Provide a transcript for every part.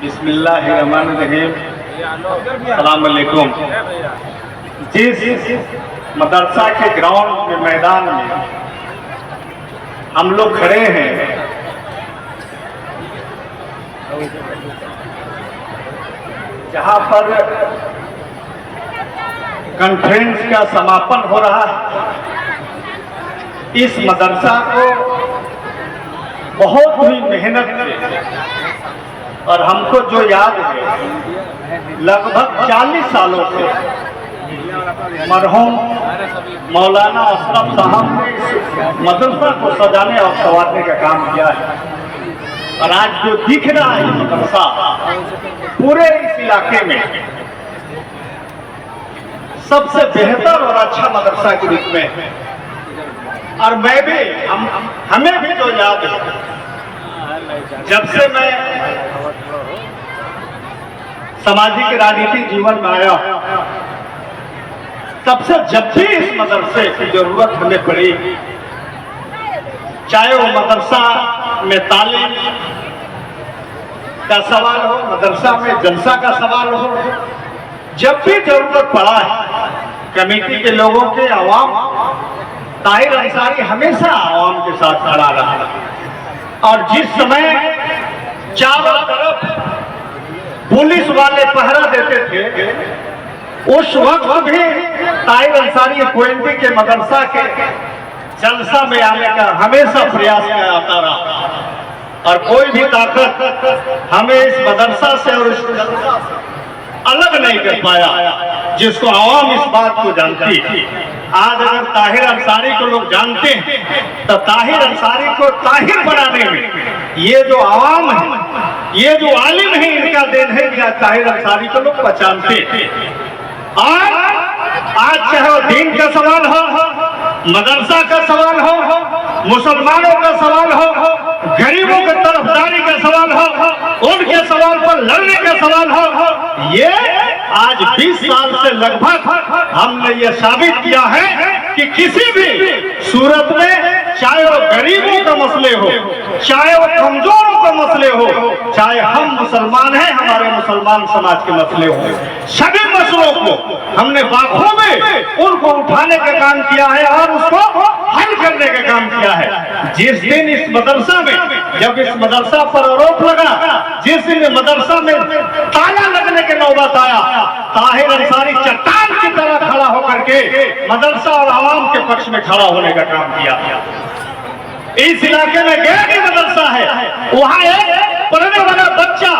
बिस्मिल्लाहिर्रहमानिर्रहीम। अस्सलाम वालेकुम। जिस मदरसा के ग्राउंड के मैदान में हम लोग खड़े हैं, जहां पर कॉन्फ्रेंस का समापन हो रहा है, इस मदरसा को बहुत ही मेहनत से, और हमको जो याद है लगभग 40 सालों से मरहूम मौलाना अशरफ साहब ने मदरसा को सजाने और संवारने का काम किया है। और आज जो दिख रहा है मदरसा पूरे इस इलाके में सबसे बेहतर और अच्छा मदरसा के रूप में है। और मैं भी हमें भी जो याद है, जब से मैं सामाजिक राजनीतिक जीवन में आया, तब से जब भी इस मदरसे की जरूरत हमें पड़ी, चाहे वो मदरसा में तालीम का सवाल हो, मदरसा में जलसा का सवाल हो, जब भी जरूरत पड़ा है, कमेटी के लोगों के आवाम, ताहिर अंसारी हमेशा आवाम के साथ खड़ा रहा। और जिस समय चारों तरफ पुलिस वाले पहरा देते थे, उस वक्त भी ताहिर अंसारी क्वेंटी के मदरसा के जलसा में आने का हमेशा प्रयास आता रहा। और कोई भी ताकत हमें इस मदरसा से और इस जलसा से अलग नहीं कर पाया, जिसको आवाम इस बात को जानती है। आज अगर ताहिर अंसारी को लोग जानते हैं, तो ताहिर अंसारी को ताहिर बनाने में ये जो आवाम है, ये जो आलिम है, इनका देन है कि आज ताहिर अंसारी को लोग पहचानते हैं। आज चाहे वो दीन का सवाल हो, मदरसा का सवाल हो, मुसलमानों का सवाल हो, गरीबों की तरफदारी का सवाल हो, उनके सवाल पर लड़ने का सवाल हो, ये आज 20 साल से लगभग हमने ये साबित किया है कि किसी भी सूरत में, चाहे वो गरीबों का मसले हो, चाहे वो कमजोरों का मसले हो, चाहे हम मुसलमान हैं, हमारे मुसलमान समाज के मसले हो, सभी मसलों को हमने बाखूबी उनको उठाने का काम किया है और उसको हल करने का काम किया है। जिस दिन इस मदरसा में, जब इस मदरसा पर आरोप लगा, जिस दिन मदरसा में ताला लगने के नौबत आया, ताहिर अंसारी चट्टान की तरह खड़ा होकर के मदरसा और आवाम के पक्ष में खड़ा होने का काम किया। इस इलाके में गैर मदरसा है, वहां एक पढ़ने वाला बच्चा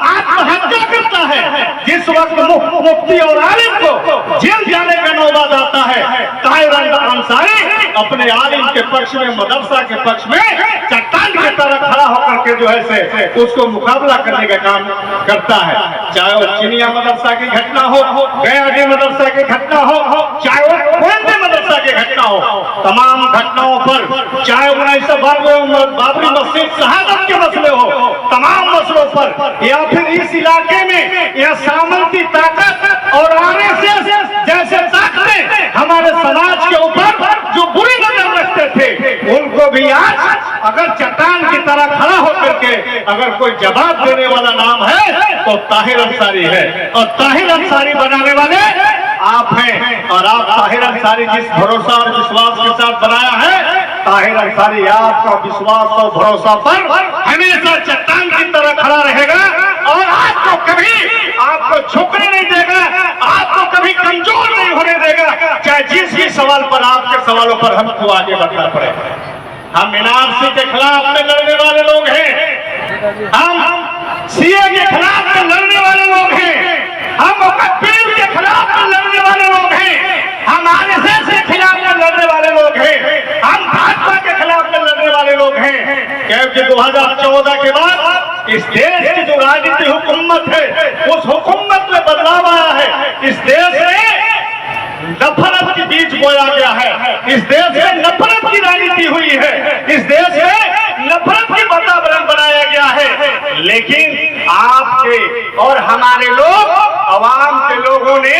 आत्महत्या करता है, जिस वक्त मुफ्ती और आलिम को जेल जाने का नौबत आता है, ताहिर अंसारी अपने आलिम के पक्ष में, मदरसा के पक्ष में चट्टान की तरह खड़ा होकर के जो है से उसको मुकाबला करने का काम करता है। चाहे वो चिनिया मदरसा की घटना हो, गया मदरसा की घटना हो, चाहे वो कोई मदरसा की घटना हो, तमाम घटनाओं पर, चाहे 1992 बाबरी मस्जिद शहादत के मसले हो, तमाम मसलों पर, या फिर इस इलाके में यह सामंती ताकत और आरएसएस जैसे ताकतें हमारे समाज के ऊपर जो बुरी नजर रखते थे, उनको भी आज अगर चट्टान की तरह खड़ा होकर के अगर कोई जवाब देने वाला नाम है तो ताहिर अंसारी है। और ताहिर अंसारी बनाने वाले आप हैं। और आप ताहिर अंसारी जिस भरोसा और विश्वास के साथ बनाया है, ताहिर अंसारी आपका विश्वास और भरोसा पर हमेशा चट्टान की तरह खड़ा रहेगा और आपको कभी आपको झुकने नहीं देगा, आपको कभी कमजोर नहीं होने देगा, चाहे जिस भी सवाल पर, आपके सवालों पर हमको आगे बढ़ना पड़े। हम एनआरसी के खिलाफ में लड़ने वाले लोग हैं, हम सीए के खिलाफ में लड़ने वाले लोग हैं, हम कश्मीर के खिलाफ में लड़ने वाले लोग हैं, हम आरएसएस के खिलाफ में लड़ने वाले लोग हैं, हम भाजपा के खिलाफ में लड़ने वाले लोग हैं। क्योंकि 2014 के बाद इस देश की जो राजनीतिक हुकूमत है, उस हुकूमत में बदलाव आया है। इस देश में नफरत के बीज बोया गया है, इस देश में नफरत की राजनीति हुई है, इस देश में नफरत की वातावरण बनाया गया है। लेकिन आपके और हमारे लोग, अवाम के लोगों ने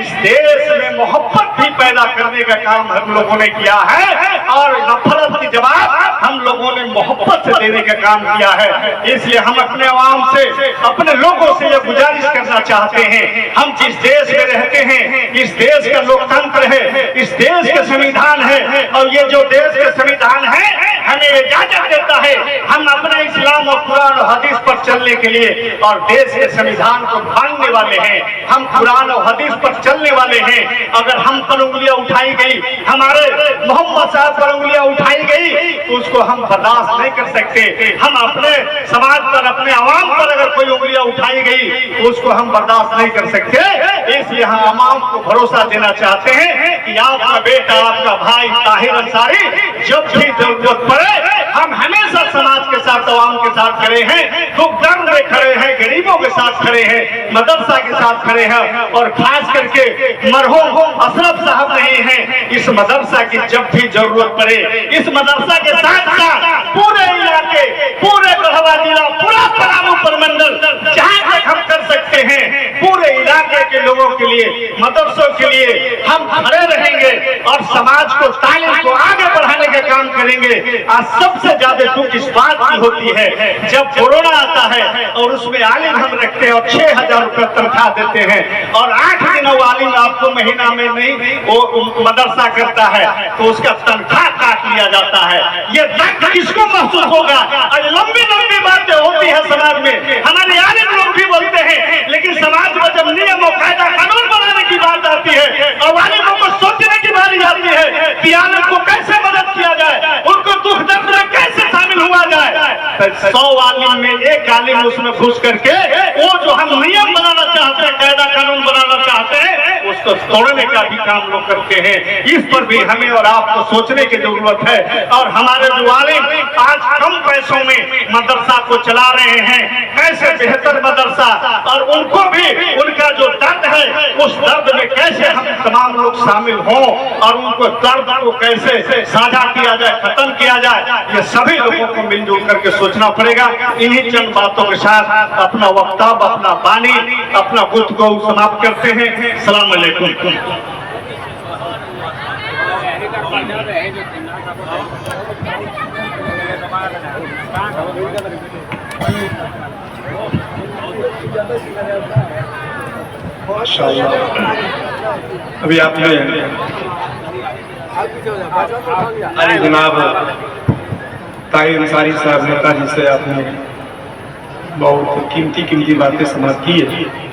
इस देश में मोहब्बत भी पैदा करने का काम हम लोगों ने किया है। और नफरत की जवाब हम लोगों ने मोहब्बत से देने का काम किया है। इसलिए हम अपने आवाम से, अपने लोगों से यह गुजारिश करना चाहते हैं, हम जिस देश में रहते हैं, इस देश का लोकतंत्र है, इस देश का संविधान है, और ये जो देश का संविधान है हमें इजाजत देता है हम अपने इस्लाम और कुरान और हदीस पर चलने के लिए, और देश के संविधान को भांगने वाले हैं, हम कुरान और हदीस पर चलने वाले हैं। अगर हम पर उंगलियां उठाई गई, हमारे मोहम्मद साहब पर उंगलियां उठाई गई, तो उसको हम बर्दाश्त नहीं कर सकते। हम अपने समाज पर, अपने आवाम पर अगर कोई उंगलियां उठाई गई तो उसको हम बर्दाश्त नहीं कर सकते। इसलिए हम आवाम को भरोसा देना चाहते हैं कि आपका बेटा, आपका भाई ताहिर अंसारी जब भी जरूरत पड़े हम हमेशा समाज के साथ, आवाम के साथ खड़े हैं, दुख दर्द में खड़े हैं, गरीबों के साथ खड़े हैं, मदरसा के साथ खड़े हैं। और खास करके मरहूम अशरफ साहब नहीं है, इस मदरसा की जब भी जरूरत पड़े, इस मदरसा के साथ साथ पूरे इलाके, पूरे गढ़वा जिला, पूरा पलामू प्रमंडल, जहाँ तक हम कर सकते हैं पूरे इलाके के लोगों के लिए, मदरसों के लिए हम खड़े रहेंगे और समाज को, तालीम को आगे बढ़ाने का काम करेंगे। आज सबसे ज्यादा दुख इस बात की होती है जब कोरोना आता है और उसमें आलिम हम रखते हैं और 6,000 रुपए तनख्वाह देते हैं, और 8 दिन वो आलिम आपको महीना में नहीं वो मदरसा करता है तो उसका तनख्वाह काट लिया जाता है। ये दर्द किसको महसूस होगा? लंबी लंबी बातें होती है समाज में, हमारे आलिम लोग भी बोलते हैं, लेकिन समाज में जब नियम और कायदा कानून बनाने की बात आती है और आलिमों को सोचने की बारी आती है कि आलिम को कैसे मदद किया जाए, उनको दुख दर्द में कैसे शामिल हुआ जाए, तो 100 आलिम में एक आलिम उसमें घुस करके वो जो हम नियम बनाना चाहते हैं, कायदा कानून बनाना चाहते हैं, उसको तोड़ने का भी काम लोग करते हैं। इस पर भी हमें और आपको सोचने की जरूरत है। और हमारे जो आलिम आज कम पैसों में मदरसा को चला रहे हैं, कैसे बेहतर मदरसा, और उनको भी उनका जो दर्द है उस दर्द में कैसे हम तमाम लोग शामिल हों और उनको दर्द को कैसे साझा किया जाए, खत्म किया जाए, ये सभी लोगों को मिलजुल करके सोचना पड़ेगा। इन्हीं चंद बातों के साथ अपना वक्तव्य, अपना वाणी, अपना बुद्ध को समाप्त करते हैं। सलाम अलैकुम। माशाअल्लाह, अभी आपने अरे जनाब ताहिर अंसारी साहब नेताजी से आपने बहुत कीमती बातें समाप्त की है।